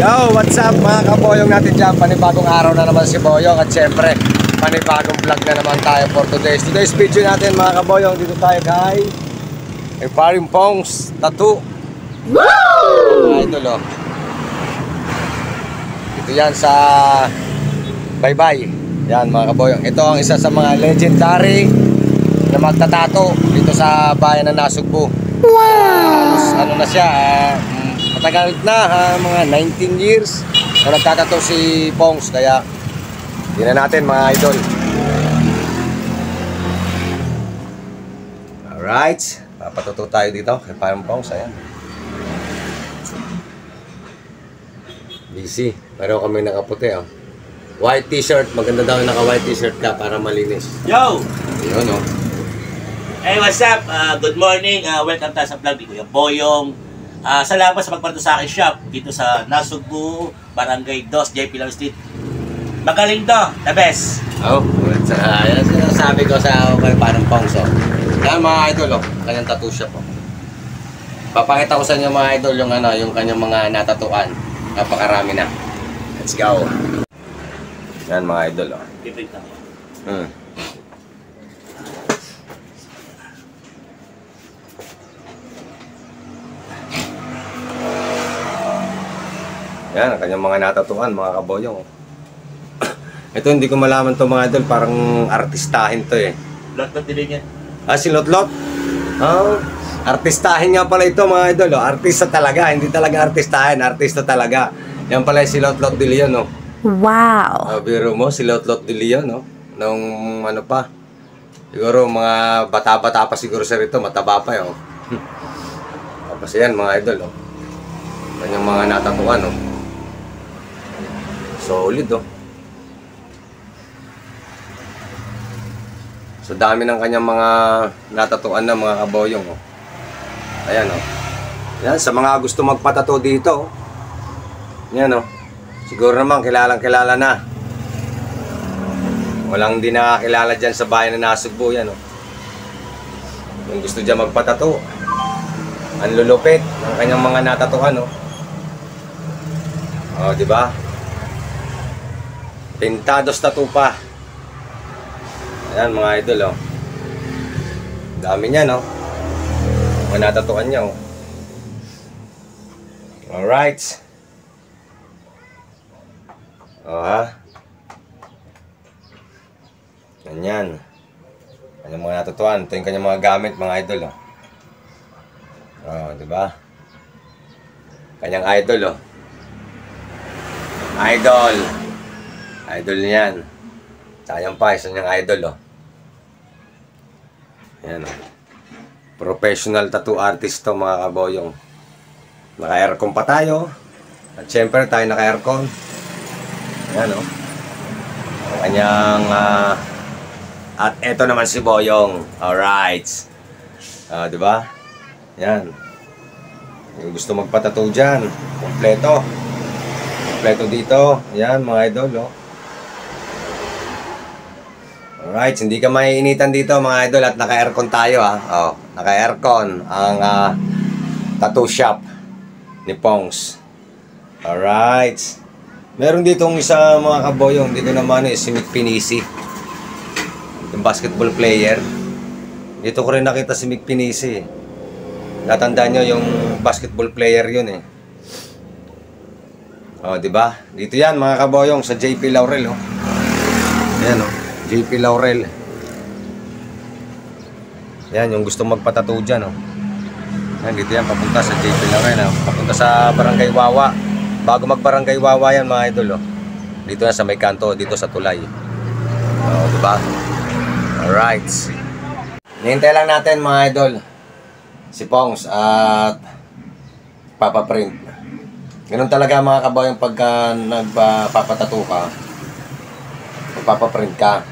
Yo, what's up mga kaboyong natin dyan? Panibagong araw na naman si Boyong. At syempre, panibagong vlog na naman tayo for today's video natin mga kaboyong. Dito tayo kay Paring Pongs Tattoo. Woo! Idol oh. Ito yan sa Baybay. Yan mga kaboyong. Ito ang isa sa mga legendary na magtatato dito sa bayan ng Nasugbu. Wow! Ano na siya, matagal na, mga 19 years na nagtatato si Pongs. Kaya tingnan natin mga idol. Alright, papatuto tayo dito kay Paring Pongs. Ayan, busy, pero kami nakaputi oh. White t-shirt, maganda daw yung naka-white t-shirt ka para malinis. Yo! Yun oh. Hey, what's up? Good morning. Welcome tayo sa vlog ni Kuya Boyong. Salamat sa pagparto sa akin shop dito sa Nasugbu, Barangay 2, JP Lao Street. Magaling to, the best. Oh, yan sinasabi ko sa Paring Pongs oh. Yan mga idol oh, kanyang tattoo shop oh. Papakita ko sa inyo mga idol yung ano, yung kanyang mga natatuan. Napakarami na. Let's go. Yan mga idol oh. Different na. Yan, ang kanyang mga natatuan, mga kaboyong. Ito, hindi ko malaman to mga idol. Parang artistahin to eh. Lot-lot din yan. Si Lotlot? Oh, artistahin nga pala ito mga idol. Oh. Artista talaga, hindi talaga artistahin. Artista talaga. Yan pala si Lotlot de Leon. Oh. Wow! Biro mo, si Lotlot de Leon. Oh. Nung ano pa. Siguro mga bata-bata pa siguro siya rito. Mataba pa yun. Oh. Tapos yan mga idol. Oh. Kanyang mga natatuan. Oh. Solid oh. So dami ng kanyang mga natatuan na mga kaboyong oh. Ayan oh. Yan sa mga gusto magpatato dito oh. Yan oh. Siguro naman kilalang kilala na. Walang di nakakilala dyan sa bayan ng Nasugbu yan oh. Kung gusto dyan magpatato, ang lulupit ng kanyang mga natatuan oh. Oh, di ba? Pintados tattoo pa. Ayan mga idol oh. Dami niya no. Mga natatuan niya oh. Alright. Oh ha. Ganyan. Kanyang mga natatuan. Ito yung kanyang mga gamit mga idol oh. Oh, diba? Kanyang idol oh. Idol. Idol niyan. Sayang pa, isa niyang idol oh. Ayan oh. Professional tattoo artist to mga kaboyong. Naka-aircon pa tayo. At syempre tayo naka-aircon. Ayan oh. Kanyang at eto naman si Boyong. Alright. Diba? Yan. Yung gusto magpatattoo dyan, kompleto. Kompleto dito. Yan mga idol oh. Alright, hindi ka maiinitan dito mga idol at naka-aircon tayo ha. Oh, naka-aircon ang tattoo shop ni Pongs. Alright. Meron ditong isa mga kaboyong. Dito naman si Mick Pinisi, yung basketball player. Dito ko rin nakita si Mick Pinisi. Natandaan nyo yung basketball player yun eh. Oh, di ba? Dito yan mga kaboyong sa JP Laurel oh. Ayan oh. JP Laurel. Yan, yung gusto magpatattoo dyan oh. Yan, dito yan, papunta sa JP Laurel oh. Papunta sa Barangay Wawa. Bago mag-Barangay Wawa yan mga idol oh. Dito yan sa may kanto, dito sa tulay. Oh, diba? Alright. Nihintay lang natin mga idol si Pongs at papaprint. Ganun talaga mga kaboyong pagka nagpapatattoo ka, magpapaprint ka.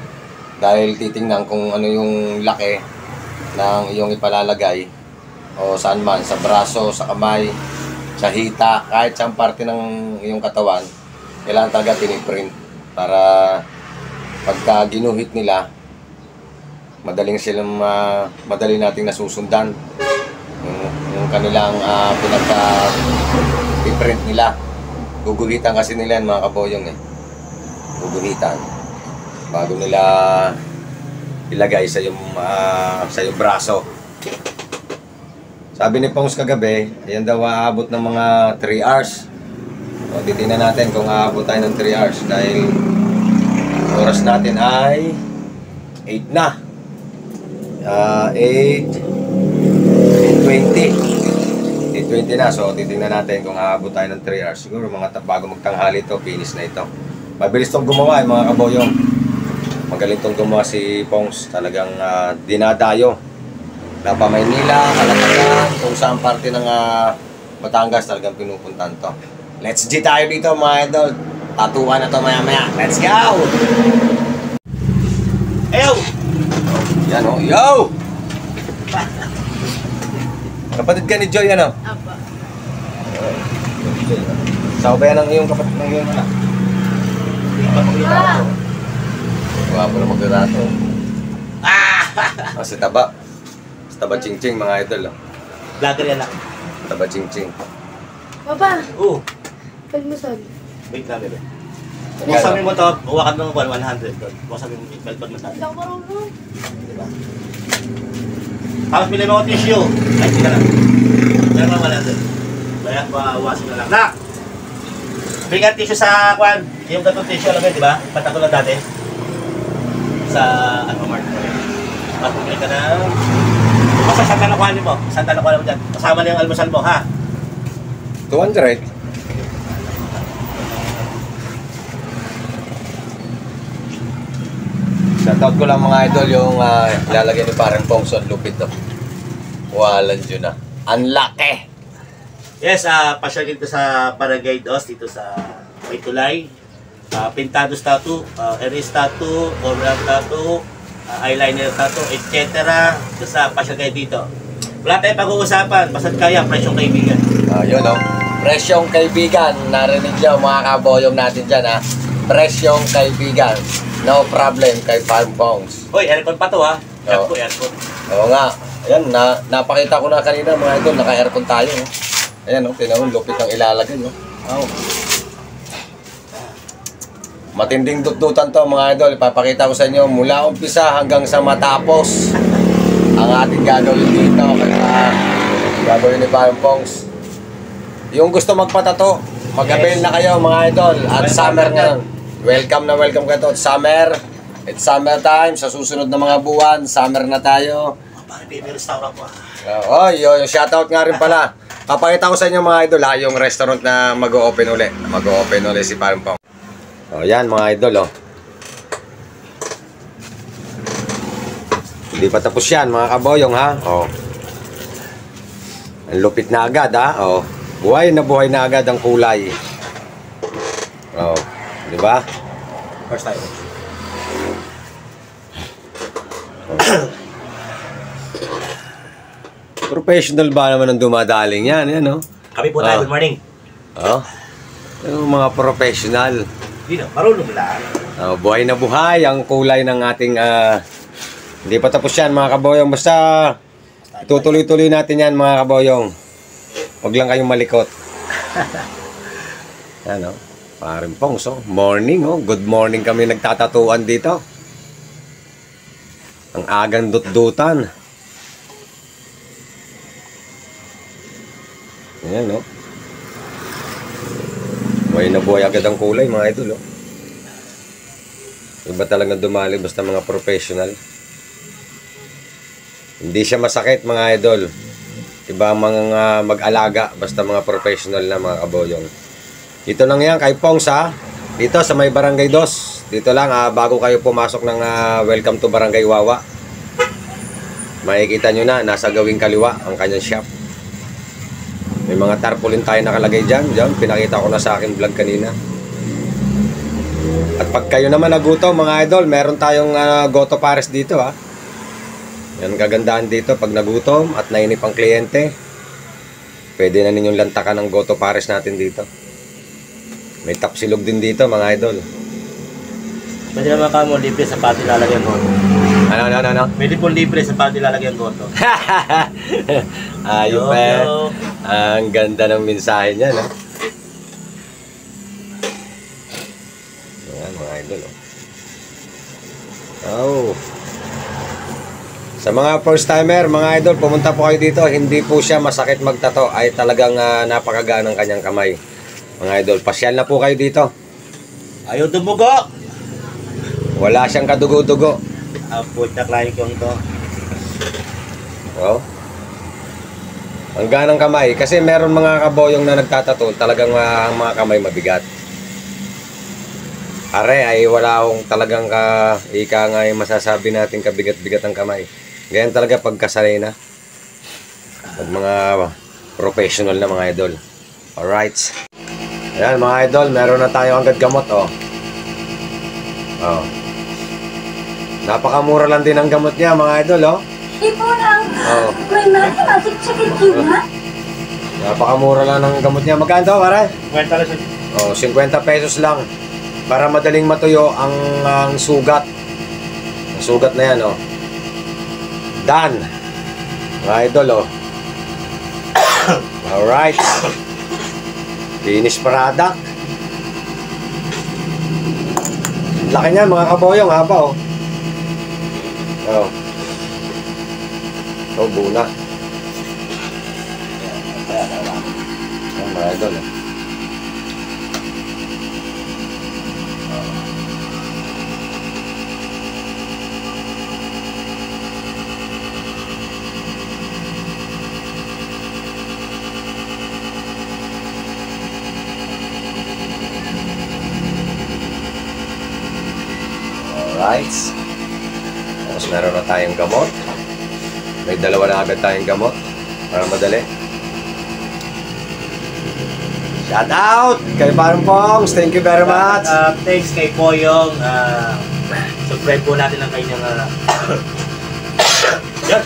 Dahil titingnan kung ano yung laki ng iyong ipalalagay o saan man, sa braso, sa kamay, sa hita, kahit saan parte ng iyong katawan, kailangan talaga piniprint para pagka ginuhit nila, madali nating nasusundan yung kanilang pinagka-print nila. Guguhitan kasi nila yan mga kaboyong eh. Guguhitan. Bago nila ilagay sa yung braso. Sabi ni Pongs kagabi, yan daw aabot ng mga 3 hours. O, titingnan natin kung aabot tayo ng 3 hours dahil oras natin ay 8 na. 8:20 na. So, titingnan natin kung aabot tayo ng 3 hours. Siguro bago magtanghali ito, finish na ito. Mabilis itong gumawa mga kaboyong. Magaling itong gumawa si Pongs. Talagang dinadayo. Napa Maynila, Kalatagan, kung saan parte ng Batangas talagang pinupuntan to. Let's G tayo dito mga idol. Tatuan na to maya maya. Let's go! Eyo! Yan o. Yo! Kapatid ka ni Joy ano? Apa. Sao ba yan ang iyong kapatid ng iyong anak? Wapo na magdadato. Si Taba. Si Taba Ching Ching mga idol. Vlogger yan lang. Taba Ching Ching. Papa, Oo. pagmasal. Wait lang, bebe. Kung sabi mo ito, huwakan mo ng 100 doon. Kung sabi mo, pag matali. Hindi ako marunong. Diba? Tapos bilhin mo ko tissue. Ay, hindi ka lang. Meron ka 100. Kaya bawasin na lang. Nak! Bigyan tissue sa kwan. Yung gatong tissue, alam mo, di ba? Patato na dati. Sa, ano, Mark. Tapos bumili ka na. Basta saan ka nakuhanin mo? Saan ka nakuhanin mo dyan? Kasama na yung almusal mo, ha? 200. Shoutout ko lang mga idol yung ilalagay ni parang Pongson lupit to. Walan yun na. Unlucky! Yes, pasyal dito sa Barangay Dos, dito sa May Tulay. Pintados tattoo, erase tattoo, overlap tattoo, eyeliner tattoo, etc. Basta pasyal kayo dito. Wala tayong pag-uusapan, basta't kaya, presyong kaibigan. Yun o. Presyong kaibigan. Narinig niyo mga kaboyong natin dyan ha. Presyong kaibigan. No problem kay Farm Pongs. Hoy, aircon pa to ha. Yan Oo. po, aircon. Oo nga. Ayan, napakita ko na kanina mga idol. Naka-aircon tayo. Oh. Ayan o, tinawin. Lupit ang ilalagay. Oh. Wow. Matinding dutdutan to mga idol. Ipapakita ko sa inyo mula umpisa hanggang sa matapos ang ating gagawin dito. Kaya gagawin ni Farm Pongs. Yung gusto magpatato, mag-avail na kayo mga idol. At summer ngayon. Welcome na welcome kayo to. Summer. It's summer time. Sa susunod na mga buwan, summer na tayo. Parang baby restaurant ko Yung shoutout nga rin pala. Papakita ko sa inyo mga idol yung restaurant na mag-o-open uli. Mag-o-open uli si Farm Pongs. Yan mga idol Hindi pa tapos yan mga kaboyong ha. Ang lupit na agad ha. Buhay na agad ang kulay. Di ba? First time. Professional ba naman ang dumadaling yan? Yan Kami po tayo, good morning. Yung mga professional. Hindi na, marunong lang. Buhay na buhay ang kulay ng ating hindi pa tapos yan mga kaboyong. Basta tutuloy-tuloy natin yan mga kaboyong. Huwag lang kayong malikot. Yan Parang Pongs morning good morning kami nagtatatuan dito. Ang agang dutdutan. Ayan buhay na buhay agad ang kulay mga idol Iba talaga dumali basta mga professional. Hindi siya masakit mga idol. Iba mga mag-alaga basta mga professional na mga kaboyong. Dito lang yan kay Pongs Dito sa may Barangay Dos. Dito lang bago kayo pumasok ng Welcome to Barangay Wawa. Makikita nyo na nasa gawing kaliwa ang kanyang shop. May mga tarpaulin tayo nakalagay dyan. Pinakita ko na sa aking vlog kanina. At pag kayo naman nagutom mga idol, meron tayong Goto Pares dito Yan kagandahan dito pag nagutom at nainip ang kliyente. Pwede na ninyong lantakan ng Goto Pares natin dito. May tapsilog din dito mga idol. Pwede naman ka mo libre sa pati lalagyan ko. Ano? Pwede po libre sa pati lalagyan ko to. Ayun Ang ganda ng mensahe niya idol. Oh. Sa mga first timer, mga idol, pumunta po kayo dito. Hindi po siya masakit magtato. Ay talagang napakagaan ng kanyang kamay. Mga idol, pasyal na po kayo dito. Ayaw dumugo. Wala siyang kadugo-dugo. Puta klase ko ito. Oh. Ang ganang kamay. Kasi meron mga kaboyong na nagtatato. Talagang ang mga kamay mabigat. Are ay wala akong talagang ika nga yung masasabi natin kabigat-bigat ang kamay. Ganyan talaga pagkasanay na. Pag mga professional na mga idol. Alright. Ayan mga idol, meron na tayo agad gamot oh. Oh. Napakamura lang din ang gamot niya mga idol oh. Ipo lang. Oh. May mathematic sakit yun, Napakamura lang ng gamot niya. Magkano to, pare? Kwenta lang siya. Oh, 50 pesos lang. Para madaling matuyo ang sugat. Ang sugat na yan oh. Done. Mga idol oh. Alright. Finish product. Laki niyan mga kaboyong, haba oh. Oh. Oh, buna. Ayan, mga idol oh. Alright. Tapos meron na tayong gamot. May dalawa na agad tayong gamot. Para madali. Shout out kay Parang Pongs. Thank you very much. Thanks kay Poyong. Subscribe po natin ang kanyang yan.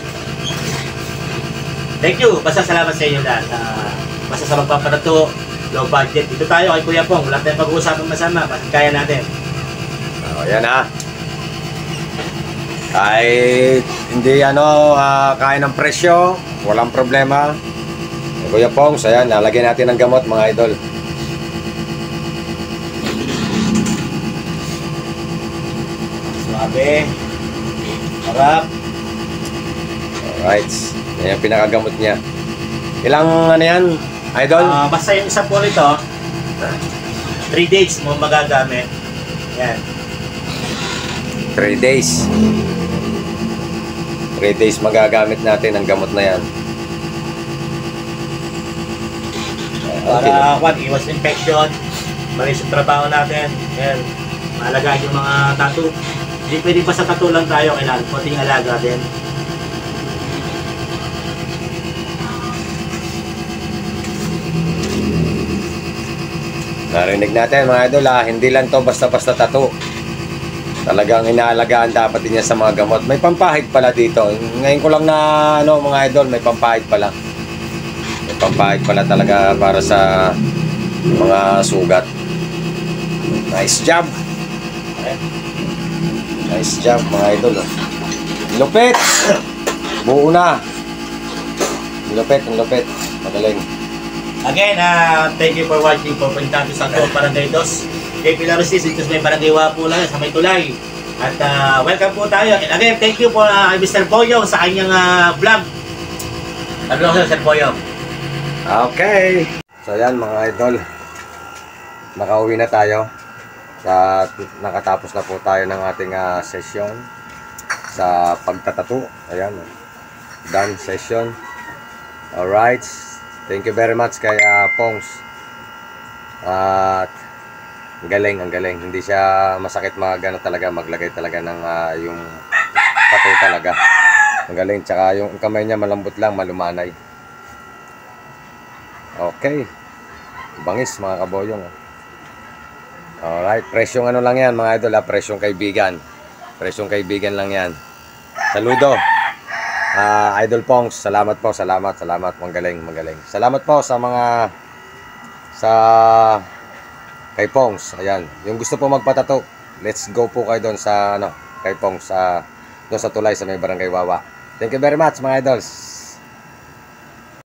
Thank you. Basta salamat sa inyo lahat. Basta sa magpapatato, low budget. Dito tayo kay Kuya Pong. Wala tayong pag-uusapan masama. Basta kaya natin. Oh, yan ha. Ay hindi kaya ng presyo, walang problema. Kuya Pongs, ayan, lalagyan natin ng gamot mga idol. Suabe. Harap. Alright. Yan yung pinakagamot niya. Ilang yan, idol? Basta yung isa po nito, 3 days mo magagamit. Yan. 3 days. 3 days magagamit natin ang gamot na yan. Para iwas infection, malis yung trabaho natin. Yan. Mahalaga yung mga tattoo. Hindi pwede pa sa tattoo lang tayo, kailangan konting alaga din. Narinig natin mga idol hindi lang to basta-basta tattoo. Talagang inaalagaan dapat din yan sa mga gamot. May pampahid pala dito. Ngayon ko lang na mga idol, may pampahid pala. May pampahid pala talaga para sa mga sugat. Nice job. Nice job mga idol. Lupit. Buo na. Lupit, ang lupit. Magaling. Again, thank you for watching for Puntato sa Barangay Dos. Kay Pilarosis, dito may Barangay Wapo lang sa may tulay. At welcome po tayo. And again, thank you po Mr. Boyong sa kanyang vlog. Sabi ko sa Mr. Boyong. Okay. So yan mga idol. Nakauwi na tayo. Nakatapos na po tayo ng ating session sa pagtatato. Ayan. Done session. Alright. Thank you very much kay Pongs. At ang galing. Hindi siya masakit talaga maglagay talaga ng yung tattoo talaga. Ang galing. Tsaka yung kamay niya malambot lang, malumanay. Okay. Bangis mga kaboyong. Alright. Presyong lang yan mga idol. Presyong kaibigan. Presyong kaibigan lang yan. Saludo. Idol Pongs. Salamat po. Salamat. Magaling. Salamat po sa mga kay Pongs. Ayan. Yung gusto po magpatato, let's go po kayo doon sa kay Pongs doon sa tulay sa may Barangay Wawa. Thank you very much mga idols.